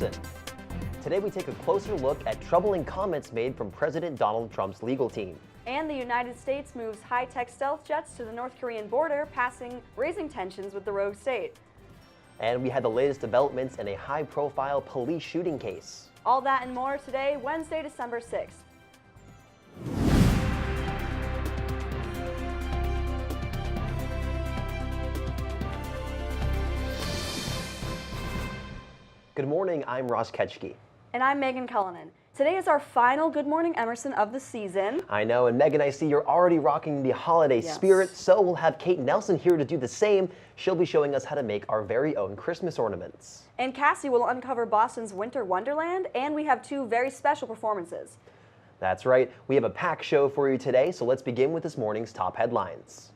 Emerson. Today we take a closer look at troubling comments made from President Donald Trump's legal team. And the United States moves high-tech stealth jets to the North Korean border, raising tensions with the rogue state. And we had the latest developments in a high-profile police shooting case. All that and more today, Wednesday, December 6th. Good morning, I'm Ross Ketchke. And I'm Megan Cullinan. Today is our final Good Morning Emerson of the season. I know, and Megan, I see you're already rocking the holiday spirit, so we'll have Kate Nelson here to do the same. She'll be showing us how to make our very own Christmas ornaments. And Cassie will uncover Boston's Winter Wonderland, and we have two very special performances. That's right, we have a packed show for you today, so let's begin with this morning's top headlines.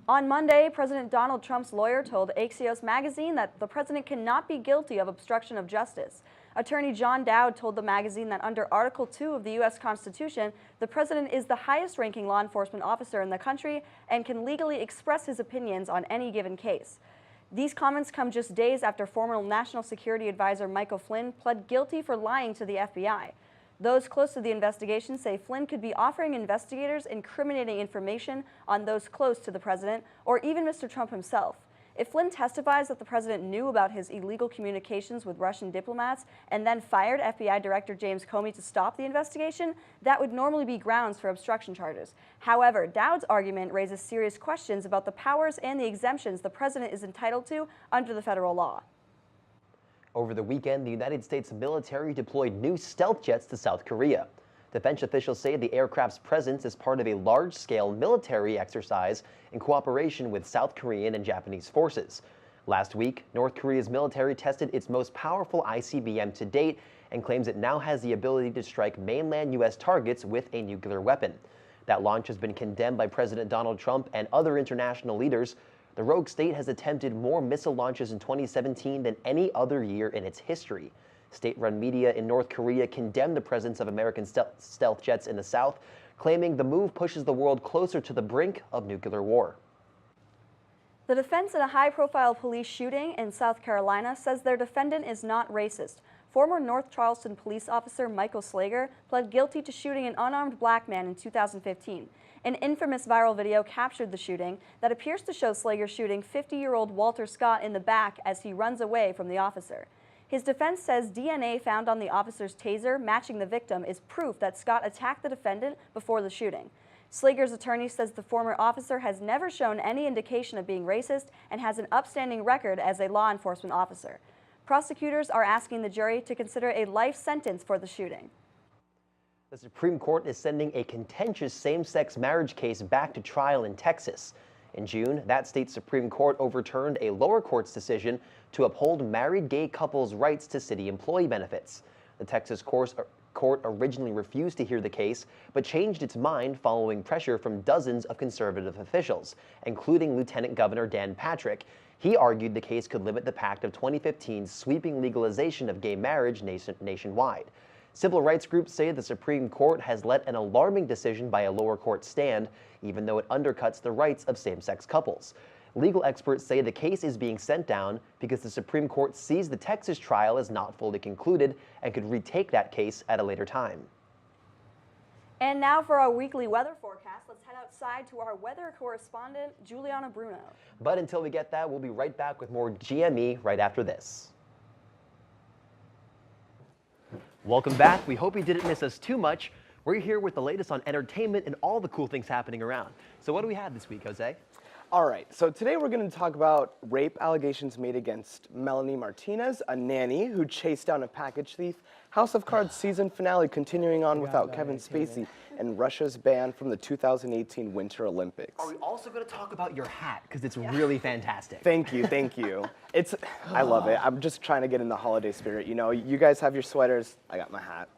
On Monday, President Donald Trump's lawyer told Axios magazine that the president cannot be guilty of obstruction of justice. Attorney John Dowd told the magazine that under Article 2 of the U.S. Constitution, the president is the highest-ranking law enforcement officer in the country and can legally express his opinions on any given case. These comments come just days after former National Security Advisor Michael Flynn pled guilty for lying to the FBI. Those close to the investigation say Flynn could be offering investigators incriminating information on those close to the president or even Mr. Trump himself. If Flynn testifies that the president knew about his illegal communications with Russian diplomats and then fired FBI Director James Comey to stop the investigation, that would normally be grounds for obstruction charges. However, Dowd's argument raises serious questions about the powers and the exemptions the president is entitled to under the federal law. Over the weekend, the United States military deployed new stealth jets to South Korea. Defense officials say the aircraft's presence is part of a large-scale military exercise in cooperation with South Korean and Japanese forces. Last week, North Korea's military tested its most powerful ICBM to date and claims it now has the ability to strike mainland U.S. targets with a nuclear weapon. That launch has been condemned by President Donald Trump and other international leaders. The rogue state has attempted more missile launches in 2017 than any other year in its history. State-run media in North Korea condemned the presence of American stealth jets in the South, claiming the move pushes the world closer to the brink of nuclear war. The defense in a high-profile police shooting in South Carolina says their defendant is not racist. Former North Charleston police officer Michael Slager pled guilty to shooting an unarmed black man in 2015. An infamous viral video captured the shooting that appears to show Slager shooting 50-year-old Walter Scott in the back as he runs away from the officer. His defense says DNA found on the officer's taser matching the victim is proof that Scott attacked the defendant before the shooting. Slager's attorney says the former officer has never shown any indication of being racist and has an upstanding record as a law enforcement officer. Prosecutors are asking the jury to consider a life sentence for the shooting. The Supreme Court is sending a contentious same-sex marriage case back to trial in Texas. In June, that state's Supreme Court overturned a lower court's decision to uphold married gay couples' rights to city employee benefits. The Texas court originally refused to hear the case, but changed its mind following pressure from dozens of conservative officials, including Lieutenant Governor Dan Patrick. He argued the case could limit the Pact of 2015's sweeping legalization of gay marriage nationwide. Civil rights groups say the Supreme Court has let an alarming decision by a lower court stand, even though it undercuts the rights of same-sex couples. Legal experts say the case is being sent down because the Supreme Court sees the Texas trial as not fully concluded and could retake that case at a later time. And now for our weekly weather forecast, let's head outside to our weather correspondent, Juliana Bruno. But until we get that, we'll be right back with more GME right after this. Welcome back. We hope you didn't miss us too much. We're here with the latest on entertainment and all the cool things happening around. So what do we have this week, Jose? All right, so today we're going to talk about rape allegations made against Melanie Martinez, a nanny who chased down a package thief, House of Cards season finale continuing on without Kevin Spacey, and Russia's ban from the 2018 Winter Olympics. Are we also going to talk about your hat? Because it's really fantastic. Thank you, thank you. I love it. I'm just trying to get in the holiday spirit. You know, you guys have your sweaters, I got my hat.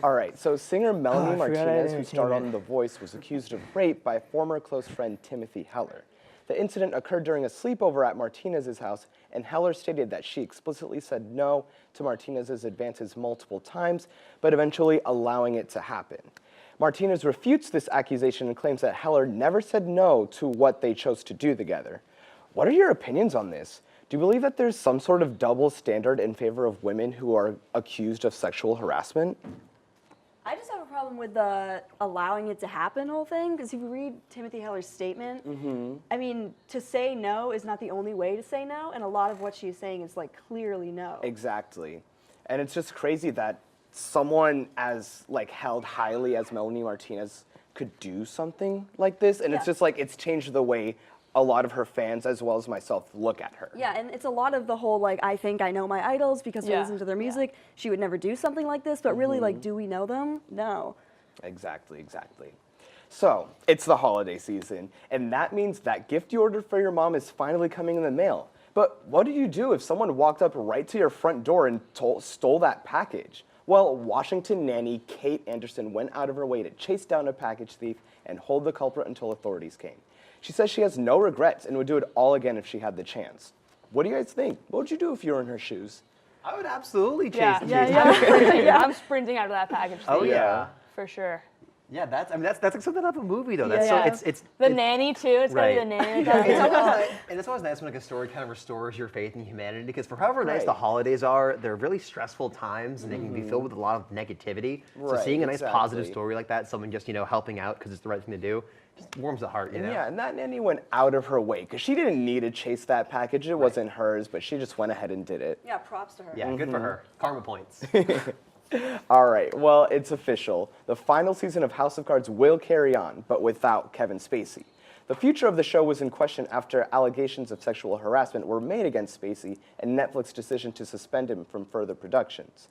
All right, so singer Melanie Martinez, who starred on The Voice, was accused of rape by former close friend Timothy Heller. The incident occurred during a sleepover at Martinez's house, and Heller stated that she explicitly said no to Martinez's advances multiple times, but eventually allowing it to happen. Martinez refutes this accusation and claims that Heller never said no to what they chose to do together. What are your opinions on this? Do you believe that there's some sort of double standard in favor of women who are accused of sexual harassment? I just have a problem with the allowing it to happen whole thing, because if you read Timothy Heller's statement, I mean, to say no is not the only way to say no, and a lot of what she's saying is like clearly no. Exactly. And it's just crazy that someone as like held highly as Melanie Martinez could do something like this, and it's just like it's changed the way a lot of her fans as well as myself look at her. Yeah, and it's a lot of the whole like I think I know my idols because I listen to their music. She would never do something like this, but really like do we know them? No. Exactly. So, it's the holiday season, and that means that gift you ordered for your mom is finally coming in the mail. But what do you do if someone walked up right to your front door and stole that package? Well, Washington nanny Kate Anderson went out of her way to chase down a package thief and hold the culprit until authorities came. She says she has no regrets and would do it all again if she had the chance. What do you guys think? What would you do if you were in her shoes? I would absolutely chase I'm sprinting out of that package. Oh yeah, for sure. Yeah, that's like something out of a movie though. It's the nanny too. It's gotta be the nanny. It's always nice, and it's always nice when like a story kind of restores your faith in humanity, because for however nice the holidays are, they're really stressful times and they can be filled with a lot of negativity. So seeing a nice positive story like that, someone just helping out because it's the right thing to do, just warms the heart, Yeah, and that nanny went out of her way because she didn't need to chase that package. It wasn't hers, but she just went ahead and did it. Yeah, props to her. Yeah, good for her. Karma points. All right, well, it's official. The final season of House of Cards will carry on, but without Kevin Spacey. The future of the show was in question after allegations of sexual harassment were made against Spacey and Netflix's decision to suspend him from further productions.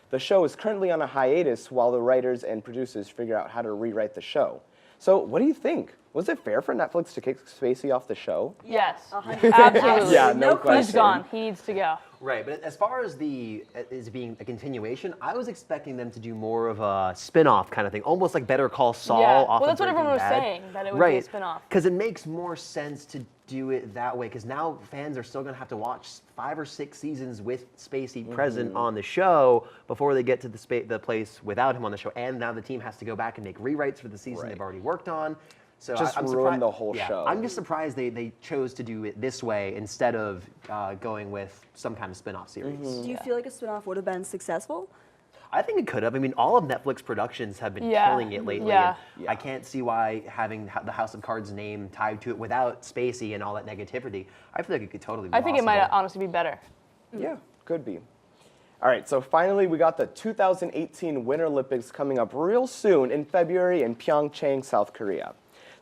The show is currently on a hiatus while the writers and producers figure out how to rewrite the show. So, what do you think? Was it fair for Netflix to kick Spacey off the show? Yes, absolutely. Yeah, no question. He's gone. He needs to go. Right, but as far as being a continuation, I was expecting them to do more of a spin-off kind of thing, almost like Better Call Saul. Yeah, off well, that's of what everyone was Breaking Bad. saying, that it would be a spin-off. Because it makes more sense to do it that way, because now fans are still going to have to watch 5 or 6 seasons with Spacey present on the show before they get to the place without him on the show, and now the team has to go back and make rewrites for the season they've already worked on. So just I'm ruin the whole yeah, show. I'm just surprised they chose to do it this way instead of going with some kind of spin-off series. Do you feel like a spinoff would have been successful? I think it could have. I mean, all of Netflix productions have been killing it lately. Yeah. And I can't see why having the House of Cards name tied to it without Spacey and all that negativity, I feel like it could totally be I think it might honestly be better. Yeah, could be. All right, so finally we got the 2018 Winter Olympics coming up real soon in February in Pyeongchang, South Korea.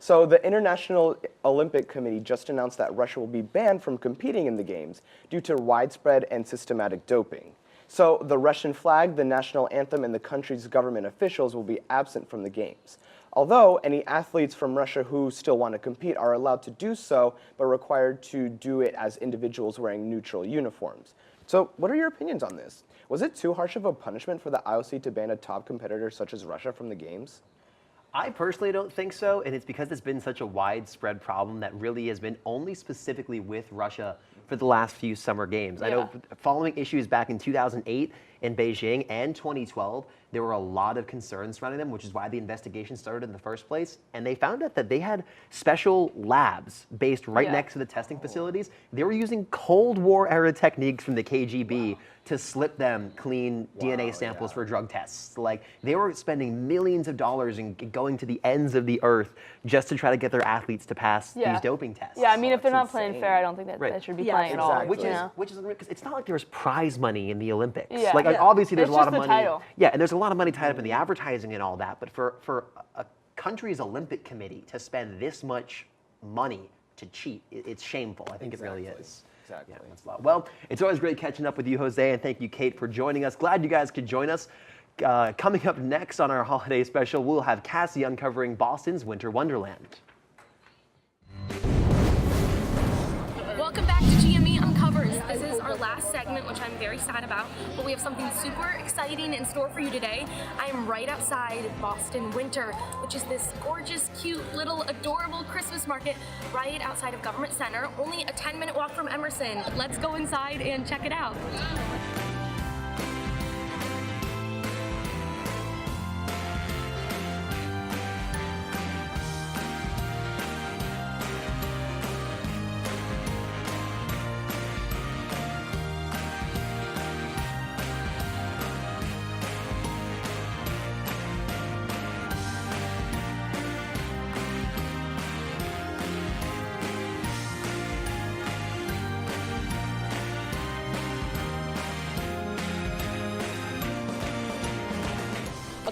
So the International Olympic Committee just announced that Russia will be banned from competing in the Games due to widespread and systematic doping. So the Russian flag, the national anthem, and the country's government officials will be absent from the Games. Although any athletes from Russia who still want to compete are allowed to do so, but required to do it as individuals wearing neutral uniforms. So what are your opinions on this? Was it too harsh of a punishment for the IOC to ban a top competitor such as Russia from the Games? I personally don't think so, and it's because it's been such a widespread problem that really has been only specifically with Russia for the last few Summer Games. I know following issues back in 2008 in Beijing and 2012, there were a lot of concerns surrounding them, which is why the investigation started in the first place. And they found out that they had special labs based right next to the testing facilities. They were using Cold War era techniques from the KGB to slip them clean DNA samples for drug tests. Like, they were spending millions of dollars and going to the ends of the earth just to try to get their athletes to pass these doping tests. Yeah, I mean, if they're not playing fair, I don't think that they should be playing at all. Which is because it's not like there was prize money in the Olympics. Yeah. Like obviously there's It's a lot just of the money. title. Yeah, and there's a lot of money tied up in the advertising and all that. But for a country's Olympic committee to spend this much money to cheat, it's shameful. I think it really is. Exactly. Yeah, that's a lot. Well, it's always great catching up with you, Jose, and thank you, Kate, for joining us. Glad you guys could join us. Coming up next on our holiday special, we'll have Cassie uncovering Boston's Winter Wonderland. Welcome back to GME Uncovers. This is our last segment, which I'm very sad about, but we have something super exciting in store for you today. I am right outside Boston Winter, which is this gorgeous, cute, little, adorable Christmas market right outside of Government Center, only a 10-minute walk from Emerson. Let's go inside and check it out.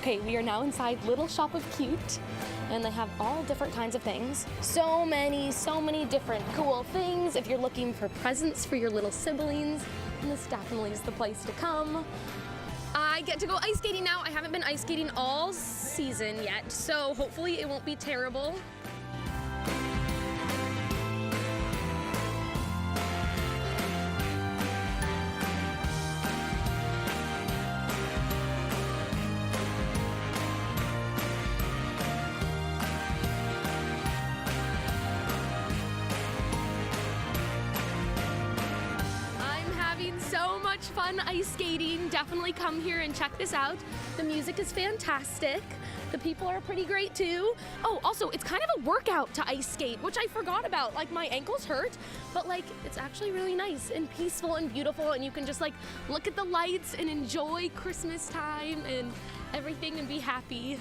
Okay, we are now inside Little Shop of Cute, and they have all different kinds of things. So many different cool things. If you're looking for presents for your little siblings, this definitely is the place to come. I get to go ice skating now. I haven't been ice skating all season yet, so hopefully it won't be terrible. So much fun ice skating. Definitely come here and check this out. The music is fantastic. The people are pretty great too. Oh, also, it's kind of a workout to ice skate, which I forgot about. Like, my ankles hurt, but like, it's actually really nice and peaceful and beautiful, and you can just like look at the lights and enjoy Christmas time and everything and be happy.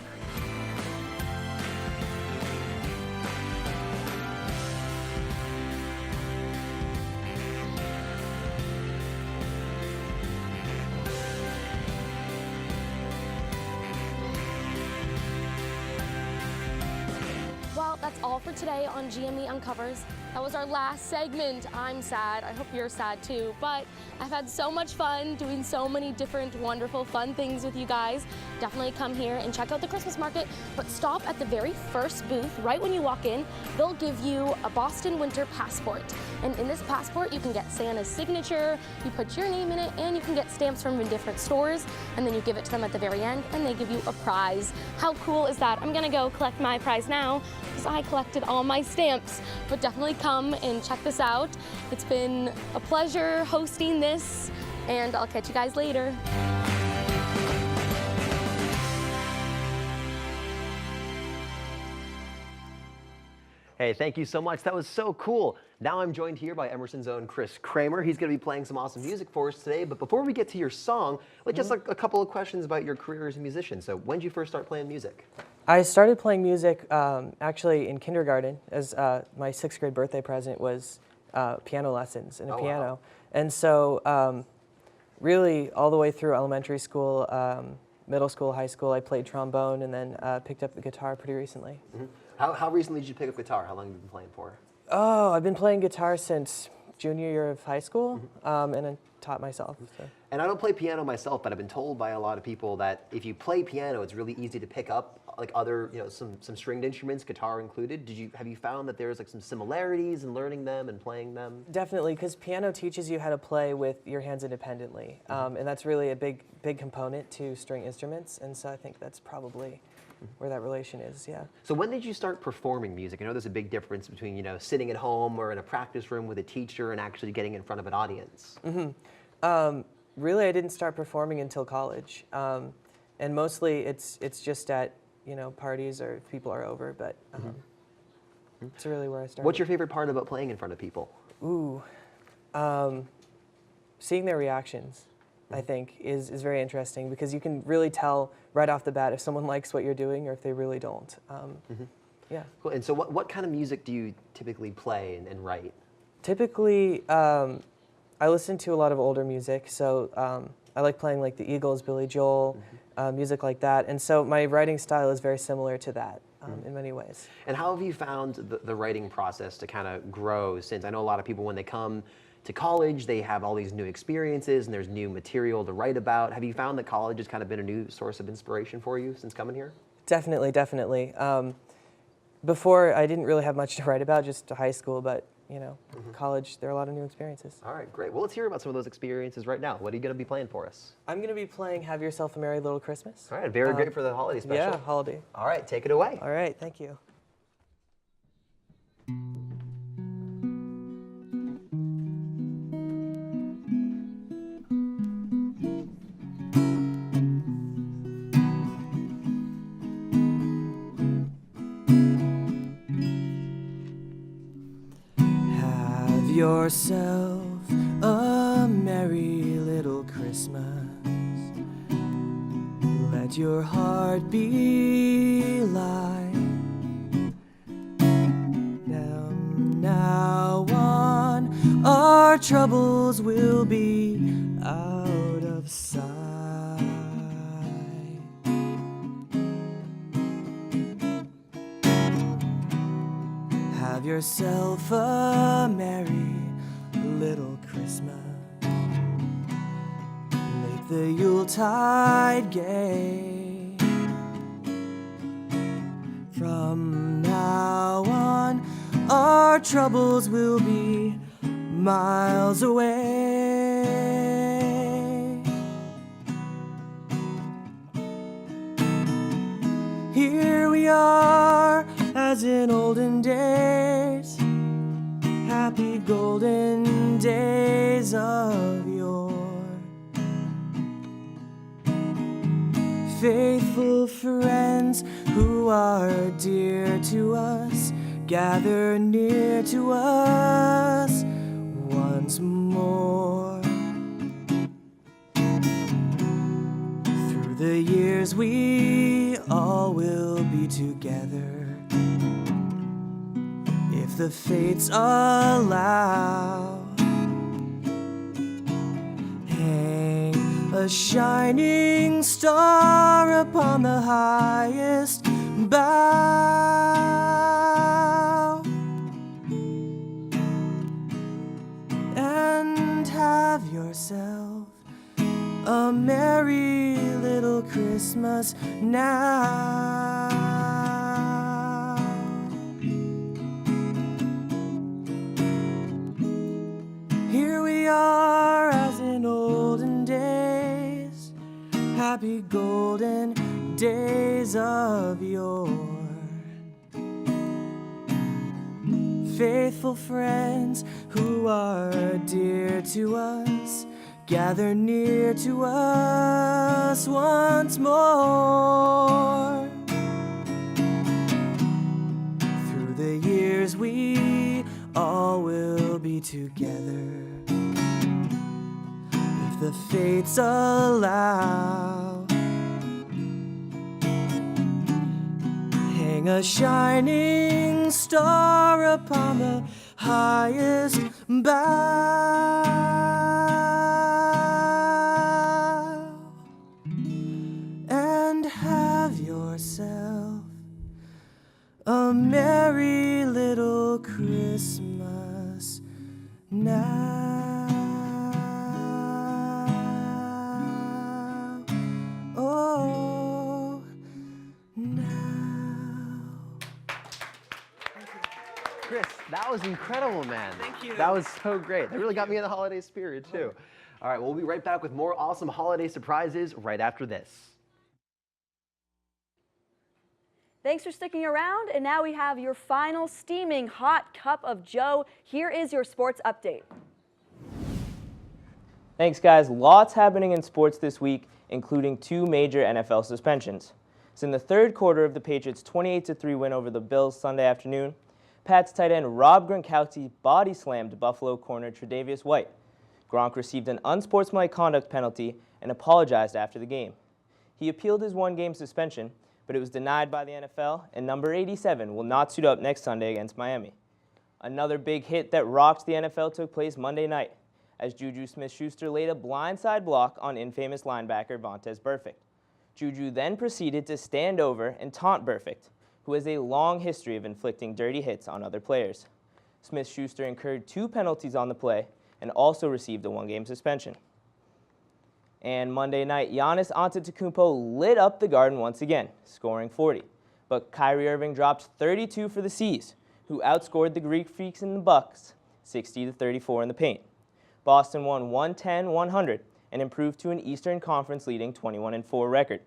Well, that's all for today on GME Uncovers. That was our last segment. I'm sad. I hope you're sad too. But I've had so much fun doing so many different wonderful, fun things with you guys. Definitely come here and check out the Christmas market. But stop at the very first booth right when you walk in. They'll give you a Boston Winter passport. And in this passport, you can get Santa's signature, you put your name in it, and you can get stamps from different stores. And then you give it to them at the very end, and they give you a prize. How cool is that? I'm gonna go collect my prize now, because I collected all my stamps. But definitely come and check this out. It's been a pleasure hosting this, and I'll catch you guys later. Hey, thank you so much. That was so cool. Now I'm joined here by Emerson's own Chris Kramer. He's going to be playing some awesome music for us today. But before we get to your song, just a couple of questions about your career as a musician. So when did you first start playing music? I started playing music actually in kindergarten, as my 6th grade birthday present was piano lessons and a piano. Wow. And so really all the way through elementary school, middle school, high school, I played trombone and then picked up the guitar pretty recently. Mm-hmm. How recently did you pick up guitar? How long have you been playing for? Oh, I've been playing guitar since junior year of high school, and I taught myself. So. And I don't play piano myself, but I've been told by a lot of people that if you play piano, it's really easy to pick up like other, some stringed instruments, guitar included. Have you found that there's like some similarities in learning them and playing them? Definitely, because piano teaches you how to play with your hands independently, and that's really a big component to string instruments. And so I think that's probably where that relation is, yeah. So when did you start performing music? I know there's a big difference between, sitting at home or in a practice room with a teacher and actually getting in front of an audience. Really, I didn't start performing until college. And mostly it's just at, parties or if people are over, but it's really where I started. What's your favorite part about playing in front of people? Ooh, seeing their reactions. I think is very interesting because you can really tell right off the bat if someone likes what you're doing or if they really don't. Yeah. Cool. And so what kind of music do you typically play and write? Typically, I listen to a lot of older music, so I like playing like the Eagles, Billy Joel, music like that. And so my writing style is very similar to that in many ways. And how have you found the writing process to kind of grow since? I know a lot of people when they come to college, they have all these new experiences and there's new material to write about. Have you found that college has kind of been a new source of inspiration for you since coming here? Definitely, definitely. Before, I didn't really have much to write about, just high school, but college, there are a lot of new experiences. All right, great. Well, let's hear about some of those experiences right now. What are you going to be playing for us? I'm going to be playing Have Yourself a Merry Little Christmas. All right, very great for the holiday special. Yeah, holiday. All right, take it away. All right, thank you. Yourself a merry little Christmas. Let your heart be light. Now on, our troubles will be out of sight. Have yourself a merry little Christmas. Make the Yuletide gay. From now on, our troubles will be miles away. Here we are, as in olden days, happy golden days of yore. Faithful friends who are dear to us, gather near to us once more. Through the years we all will be together, if the fates allow. Hang a shining star upon the highest bough, and have yourself a merry little Christmas now. Here we are, as in olden days, happy golden days of yore. Faithful friends who are dear to us, gather near to us once more. Through the years we all will be together, if the fates allow. Hang a shining star upon the highest bough, and have yourself a merry little Christmas now. Oh, now. Chris, that was incredible, man. Thank you. That was so great. That really got me in the holiday spirit, too. All right, we'll be right back with more awesome holiday surprises right after this. Thanks for sticking around, and now we have your final steaming hot cup of joe. Here is your sports update. Thanks, guys. Lots happening in sports this week, including 2 major NFL suspensions. So in the third quarter of the Patriots' 28-3 win over the Bills Sunday afternoon, Pats tight end Rob Gronkowski body slammed Buffalo corner Tre'Davious White. Gronk received an unsportsmanlike conduct penalty and apologized after the game. He appealed his 1-game suspension, but it was denied by the NFL, and number 87 will not suit up next Sunday against Miami. Another big hit that rocked the NFL took place Monday night, as Juju Smith-Schuster laid a blindside block on infamous linebacker Vontaze Burfict. Juju then proceeded to stand over and taunt Burfict, who has a long history of inflicting dirty hits on other players. Smith-Schuster incurred 2 penalties on the play and also received a 1-game suspension. And Monday night, Giannis Antetokounmpo lit up the Garden once again, scoring 40. But Kyrie Irving dropped 32 for the C's, who outscored the Greek Freaks in the Bucks 60-34 in the paint. Boston won 110-100 and improved to an Eastern Conference leading 21-4 record.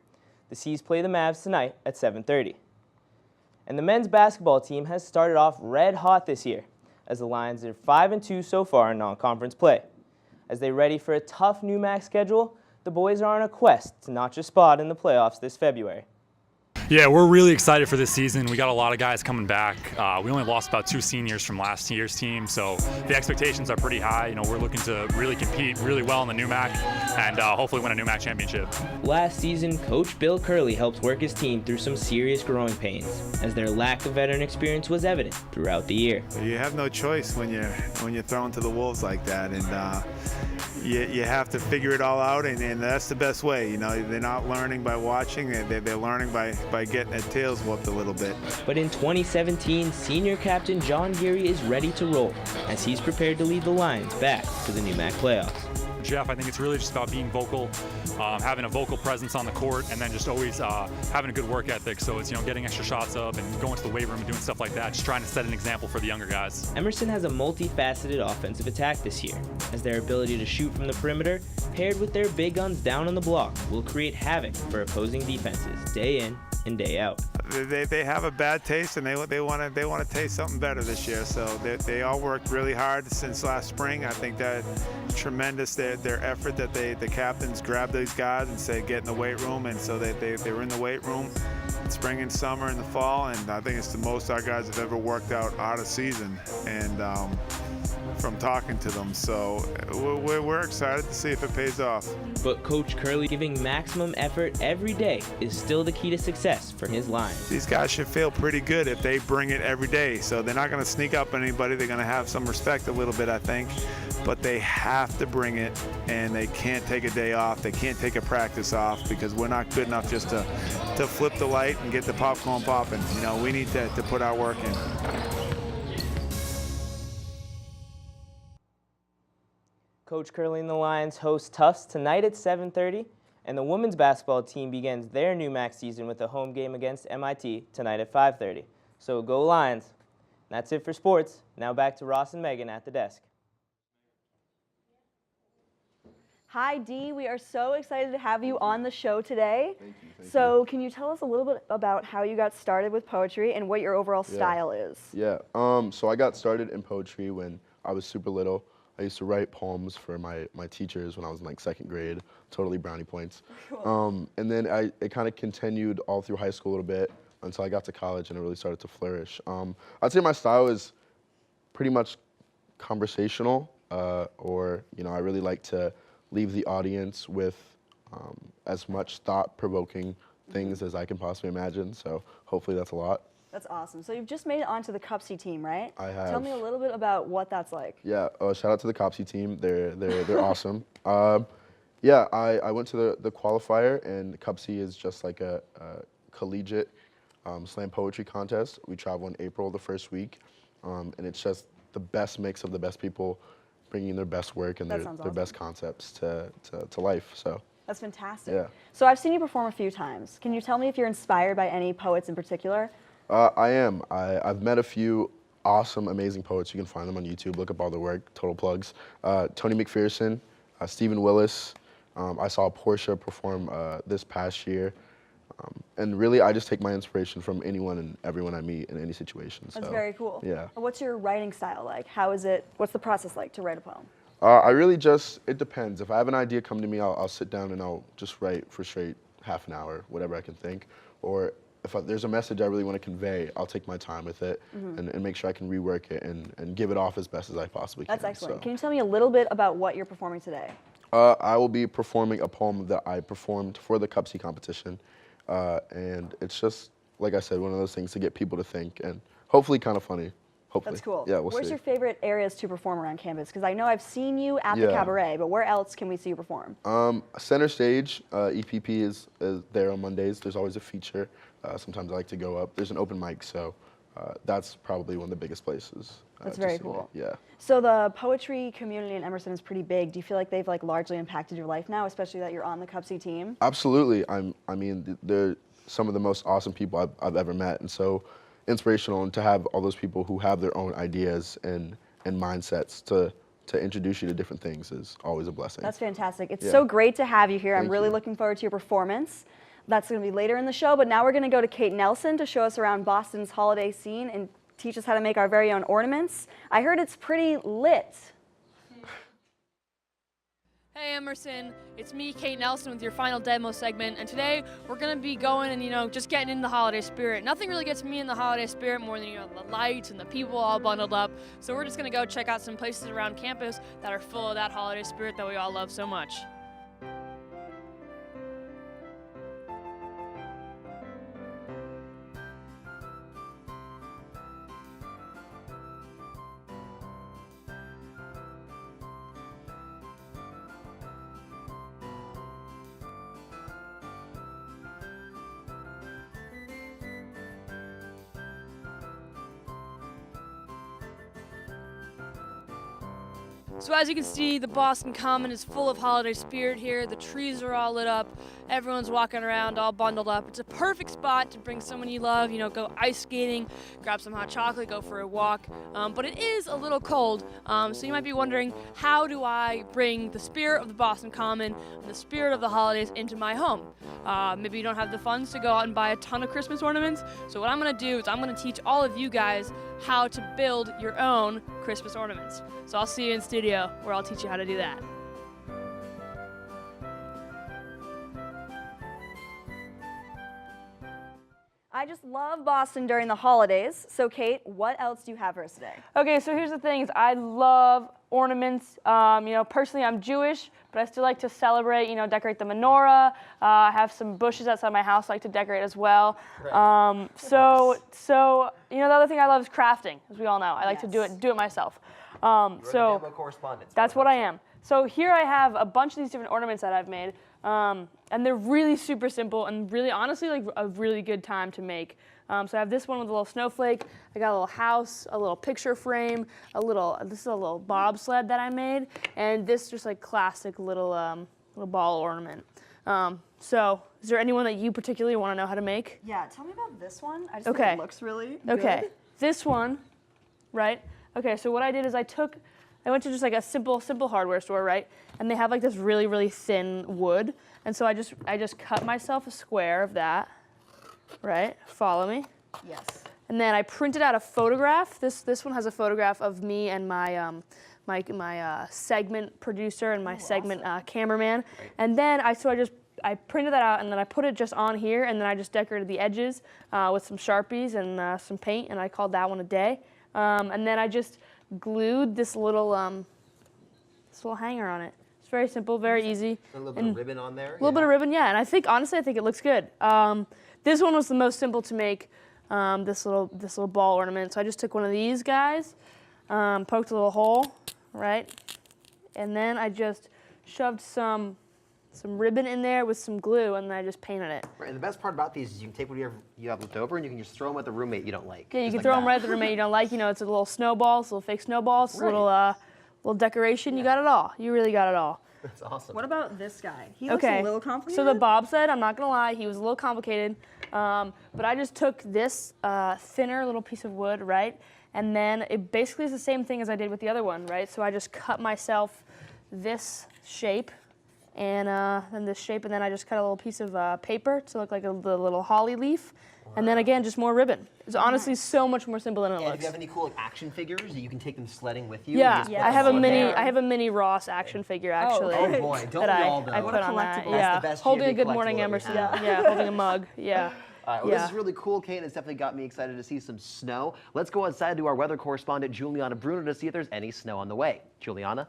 The C's play the Mavs tonight at 7:30. And the men's basketball team has started off red hot this year, as the Lions are 5-2 so far in non-conference play. As they ready for a tough new MAC schedule, the boys are on a quest to notch a spot in the playoffs this February. Yeah, we're really excited for this season. We got a lot of guys coming back. We only lost about 2 seniors from last year's team, so the expectations are pretty high. You know, we're looking to really compete really well in the new MAC and hopefully win a new MAC championship. Last season, Coach Bill Curley helped work his team through some serious growing pains, as their lack of veteran experience was evident throughout the year. You have no choice when you're thrown to the wolves like that, and you have to figure it all out, and that's the best way. You know, they're not learning by watching; they're learning by getting their tails whooped a little bit. But in 2017, senior captain John Geary is ready to roll as he's prepared to lead the Lions back to the NEWMAC playoffs. Jeff, I think it's really just about being vocal, having a vocal presence on the court, and then just always having a good work ethic. So it's, getting extra shots up and going to the weight room and doing stuff like that, just trying to set an example for the younger guys. Emerson has a multifaceted offensive attack this year, as their ability to shoot from the perimeter, paired with their big guns down on the block, will create havoc for opposing defenses day in and day out. They have a bad taste, and they want to taste something better this year. So they all worked really hard since last spring. I think that tremendous their effort that the captains grabbed these guys and say get in the weight room, and so they were in the weight room spring and summer and the fall, and I think it's the most our guys have ever worked out of season, and from talking to them. So we're excited to see if it pays off. But Coach Curley giving maximum effort every day is still the key to success for his Lions. These guys should feel pretty good if they bring it every day. So they're not going to sneak up on anybody. They're going to have some respect a little bit, I think. But they have to bring it, and they can't take a day off. They can't take a practice off, because we're not good enough just to flip the light and get the popcorn popping. We need to put our work in. Coach Curley and the Lions host Tufts tonight at 7:30, and the women's basketball team begins their NEWMAC season with a home game against MIT tonight at 5:30. So go Lions. That's it for sports. Now back to Ross and Megan at the desk. Hi, Dee. We are so excited to have you on the show today. Thank you. So can you tell us a little bit about how you got started with poetry and what your overall style is? Yeah. So I got started in poetry when I was super little. I used to write poems for my teachers when I was in like 2nd grade, totally brownie points. Cool. And then it kind of continued all through high school a little bit until I got to college and it really started to flourish. I'd say my style is pretty much conversational, or I really like to leave the audience with as much thought-provoking things as I can possibly imagine. So hopefully that's a lot. That's awesome. So you've just made it onto the Cupsy team, right? I have. Tell me a little bit about what that's like. Yeah. Shout out to the Copsy team. They're awesome. Yeah. I went to the qualifier, and Cupsy is just like a collegiate slam poetry contest. We travel in April the first week, and it's just the best mix of the best people bringing their best work and their best concepts to life. So that's fantastic. Yeah. So I've seen you perform a few times. Can you tell me if you're inspired by any poets in particular? I am. I've met a few awesome, amazing poets. You can find them on YouTube. Look up all their work. Total plugs. Tony McPherson, Stephen Willis. I saw Portia perform this past year. And really, I just take my inspiration from anyone and everyone I meet in any situation. That's very cool. Yeah. What's your writing style like? What's the process like to write a poem? I really it depends. If I have an idea come to me, I'll sit down and I'll just write for straight half an hour, whatever I can think. Or if there's a message I really want to convey, I'll take my time with it and make sure I can rework it and give it off as best as I possibly can. That's excellent. So. Can you tell me a little bit about what you're performing today? I will be performing a poem that I performed for the Cupsy competition. And it's just, like I said, one of those things to get people to think and hopefully kind of funny. Hopefully. That's cool. Yeah, we'll Where's see. your favorite areas to perform around campus? Because I know I've seen you at the cabaret, but where else can we see you perform? Center stage, EPP is there on Mondays. There's always a feature. Sometimes I like to go up. There's an open mic, so that's probably one of the biggest places. That's very cool. Yeah. So the poetry community in Emerson is pretty big. Do you feel like they've largely impacted your life now, especially that you're on the Cupsy team? Absolutely. I mean, they're some of the most awesome people I've ever met, and so inspirational. And to have all those people who have their own ideas and mindsets to introduce you to different things is always a blessing. That's fantastic. It's so great to have you here. I'm really looking forward to your performance. That's going to be later in the show, but now we're going to go to Kate Nelson to show us around Boston's holiday scene and teach us how to make our very own ornaments. I heard it's pretty lit. Hey Emerson, it's me, Kate Nelson, with your final demo segment, and today we're going to be going and, just getting in the holiday spirit. Nothing really gets me in the holiday spirit more than, the lights and the people all bundled up, so we're just going to go check out some places around campus that are full of that holiday spirit that we all love so much. So as you can see, the Boston Common is full of holiday spirit here. The trees are all lit up. Everyone's walking around all bundled up. It's a perfect spot to bring someone you love, go ice skating, grab some hot chocolate, go for a walk. But it is a little cold, so you might be wondering, how do I bring the spirit of the Boston Common and the spirit of the holidays into my home? Maybe you don't have the funds to go out and buy a ton of Christmas ornaments. So what I'm gonna do is I'm gonna teach all of you guys how to build your own Christmas ornaments. So I'll see you in studio where I'll teach you how to do that. I just love Boston during the holidays. So Kate, what else do you have for us today? Okay, so here's the thing: is I love ornaments. Personally, I'm Jewish, but I still like to celebrate. Decorate the menorah. I have some bushes outside my house I like to decorate as well. So the other thing I love is crafting, as we all know. I like to do it myself. Demo correspondent. That's what I am. So here I have a bunch of these different ornaments that I've made. And they're really super simple and really, honestly, like a really good time to make. So I have this one with a little snowflake. I got a little house, a little picture frame, this is a little bobsled that I made, and this just like classic little ball ornament. So is there anyone that you particularly want to know how to make? Yeah, tell me about this one. I just think it looks really good. Okay, this one, right? Okay, so what I did is I went to just like a simple hardware store, right? And they have like this really, really thin wood. And so I just cut myself a square of that, right? Follow me? Yes. And then I printed out a photograph. This one has a photograph of me and my segment producer and my segment cameraman. Right. And then I printed that out, and then I put it just on here, and then I just decorated the edges with some Sharpies and some paint, and I called that one a day. And then I just glued this little hanger on it. It's very simple, very easy. A little bit of ribbon on there. A little bit of ribbon, yeah. And honestly, I think it looks good. This one was the most simple to make. This little ball ornament. So I just took one of these guys, poked a little hole, right, and then I just shoved some ribbon in there with some glue, and then I just painted it. Right, and the best part about these is you can take what you have left over, and you can just throw them at the roommate you don't like. Yeah, you can throw them right at the roommate you don't like. It's a little snowball, it's a little fake snowball, it's a little decoration. You got it all. You really got it all. That's awesome. What about this guy? He looks a little complicated. So the bobsled, I'm not gonna lie, he was a little complicated, but I just took this thinner little piece of wood, right, and then it basically is the same thing as I did with the other one, right? So I just cut myself this shape, and then this shape, and then I just cut a little piece of paper to look like the little holly leaf, and then again, just more ribbon. It's honestly so much more simple than it looks. If you have any cool action figures, you can take them sledding with you. Yeah, I have a mini Ross action figure actually. Oh boy, don't we all though? I put on that. That's Yeah, the best holding a GMA Good Morning Emerson. Yeah, holding a mug. Yeah. All right, well, this is really cool, Kate. It's definitely got me excited to see some snow. Let's go outside to our weather correspondent, Juliana Bruno, to see if there's any snow on the way. Juliana?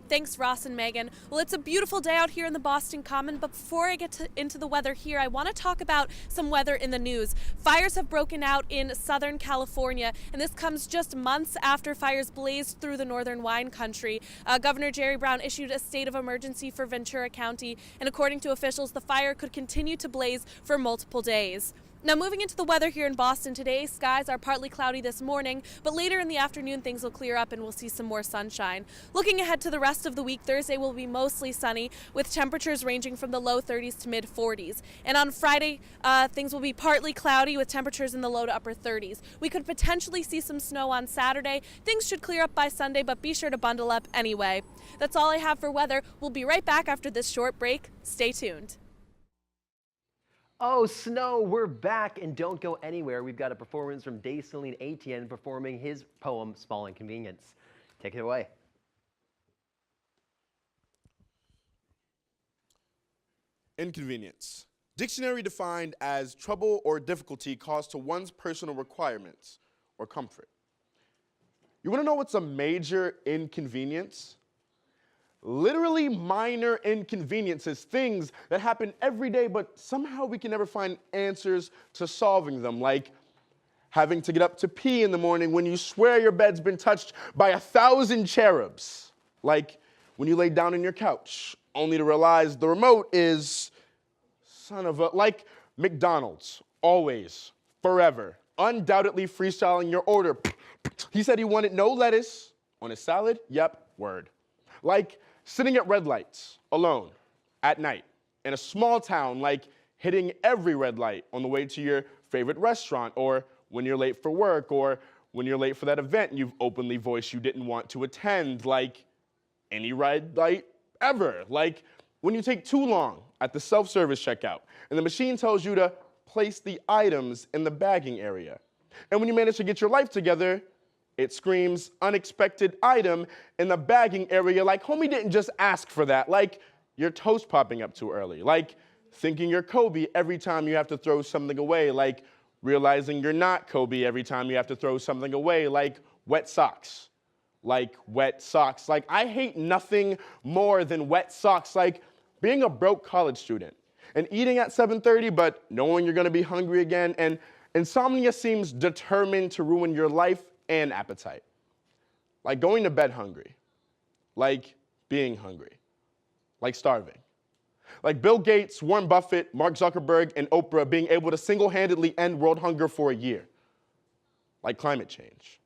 Thanks, Ross and Megan. Well, it's a beautiful day out here in the Boston Common, but before I get into the weather here, I want to talk about some weather in the news. Fires have broken out in Southern California, and this comes just months after fires blazed through the northern wine country. Governor Jerry Brown issued a state of emergency for Ventura County, and according to officials, the fire could continue to blaze for multiple days. Now, moving into the weather here in Boston today, skies are partly cloudy this morning, but later in the afternoon things will clear up and we'll see some more sunshine. Looking ahead to the rest of the week, Thursday will be mostly sunny with temperatures ranging from the low 30s to mid 40s. And on Friday, things will be partly cloudy with temperatures in the low to upper 30s. We could potentially see some snow on Saturday. Things should clear up by Sunday, but be sure to bundle up anyway. That's all I have for weather. We'll be right back after this short break. Stay tuned. Oh, Snow, we're back, and don't go anywhere. We've got a performance from Celine Etienne performing his poem, Small Inconvenience. Take it away. Inconvenience. Dictionary defined as trouble or difficulty caused to one's personal requirements or comfort. You want to know what's a major inconvenience? Literally minor inconveniences, things that happen every day, but somehow we can never find answers to solving them, like having to get up to pee in the morning when you swear your bed's been touched by 1,000 cherubs, like when you lay down on your couch, only to realize the remote is like McDonald's, always, forever, undoubtedly freestyling your order. He said he wanted no lettuce on his salad. Yep, word. Like sitting at red lights alone at night in a small town, like hitting every red light on the way to your favorite restaurant, or when you're late for work, or when you're late for that event you've openly voiced you didn't want to attend, like any red light ever. Like when you take too long at the self-service checkout and the machine tells you to place the items in the bagging area. And when you manage to get your life together, it screams unexpected item in the bagging area, like homie didn't just ask for that, like your toast popping up too early, like thinking you're Kobe every time you have to throw something away, like realizing you're not Kobe every time you have to throw something away, like wet socks. Like wet socks. Like I hate nothing more than wet socks. Like being a broke college student and eating at 7:30 but knowing you're gonna be hungry again, and insomnia seems determined to ruin your life and appetite. Like going to bed hungry. Like being hungry. Like starving. Like Bill Gates, Warren Buffett, Mark Zuckerberg, and Oprah being able to single-handedly end world hunger for a year. Like climate change.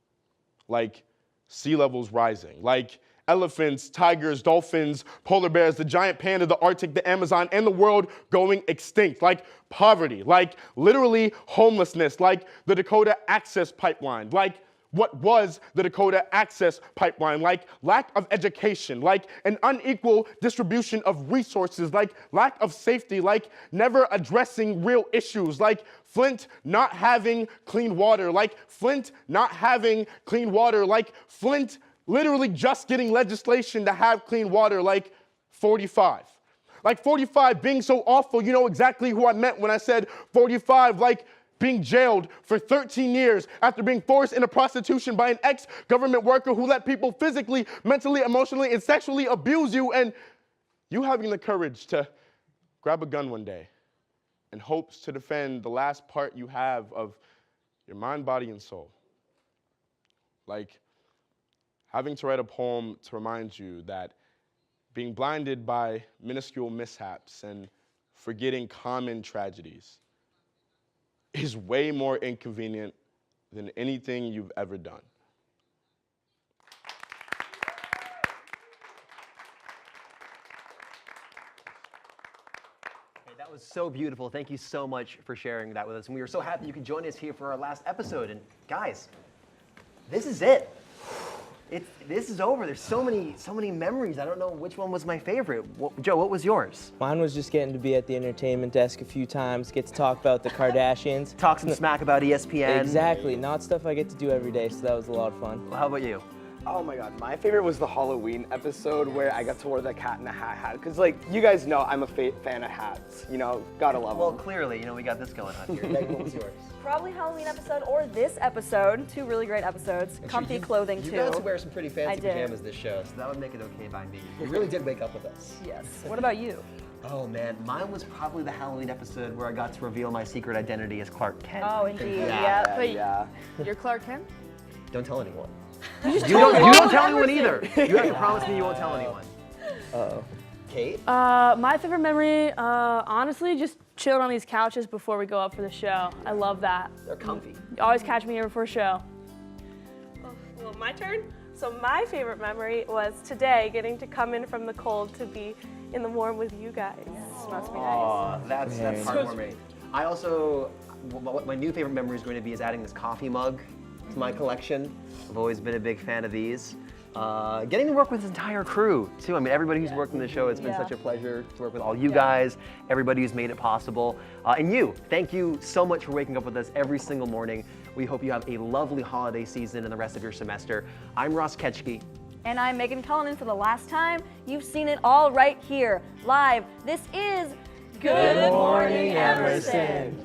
Like sea levels rising. Like elephants, tigers, dolphins, polar bears, the giant panda, the Arctic, the Amazon, and the world going extinct. Like poverty. Like literally homelessness. Like the Dakota Access Pipeline. Like what was the Dakota Access Pipeline, like lack of education, like an unequal distribution of resources, like lack of safety, like never addressing real issues, like Flint not having clean water, like Flint not having clean water, like Flint literally just getting legislation to have clean water, like 45. Like 45 being so awful, you know exactly who I meant when I said 45, like being jailed for 13 years after being forced into prostitution by an ex-government worker who let people physically, mentally, emotionally, and sexually abuse you, and you having the courage to grab a gun one day in hopes to defend the last part you have of your mind, body, and soul. Like having to write a poem to remind you that being blinded by minuscule mishaps and forgetting common tragedies is way more inconvenient than anything you've ever done. That was so beautiful. Thank you so much for sharing that with us. And we are so happy you could join us here for our last episode. And guys, this is it. This is over. There's so many memories. I don't know which one was my favorite. Joe, what was yours? Mine was just getting to be at the entertainment desk a few times, get to talk about the Kardashians. Talk some smack about ESPN. Exactly, not stuff I get to do every day, so that was a lot of fun. Well, how about you? Oh my God, my favorite was the Halloween episode where I got to wear the cat in a hat. Because like, you guys know I'm a fan of hats, you know, gotta love them. Well, clearly, you know, we got this going on here. Meg, what was yours? Probably Halloween episode or this episode. Two really great episodes. Comfy clothing too. You got to wear some pretty fancy pajamas this show, so that would make it okay by me. You really did wake up with us. Yes. What about you? Oh man, mine was probably the Halloween episode where I got to reveal my secret identity as Clark Kent. Oh, indeed. Yeah. You're Clark Kent? Don't tell anyone. You don't tell anyone either. You have to promise me you won't tell anyone. Uh-oh. Kate? My favorite memory, honestly, just chilling on these couches before we go up for the show. I love that. They're comfy. You always catch me here before a show. Oh, well, my turn? So my favorite memory was today getting to come in from the cold to be in the warm with you guys. This must be nice. That's heartwarming. I also, what my new favorite memory is going to be is adding this coffee mug to my collection. I've always been a big fan of these. Getting to work with this entire crew, too. I mean, everybody who's worked in the show, it's been such a pleasure to work with all you guys, everybody who's made it possible. And you, thank you so much for waking up with us every single morning. We hope you have a lovely holiday season and the rest of your semester. I'm Ross Ketchke. And I'm Megan Cullinan for the last time. You've seen it all right here, live. This is Good Morning Emerson.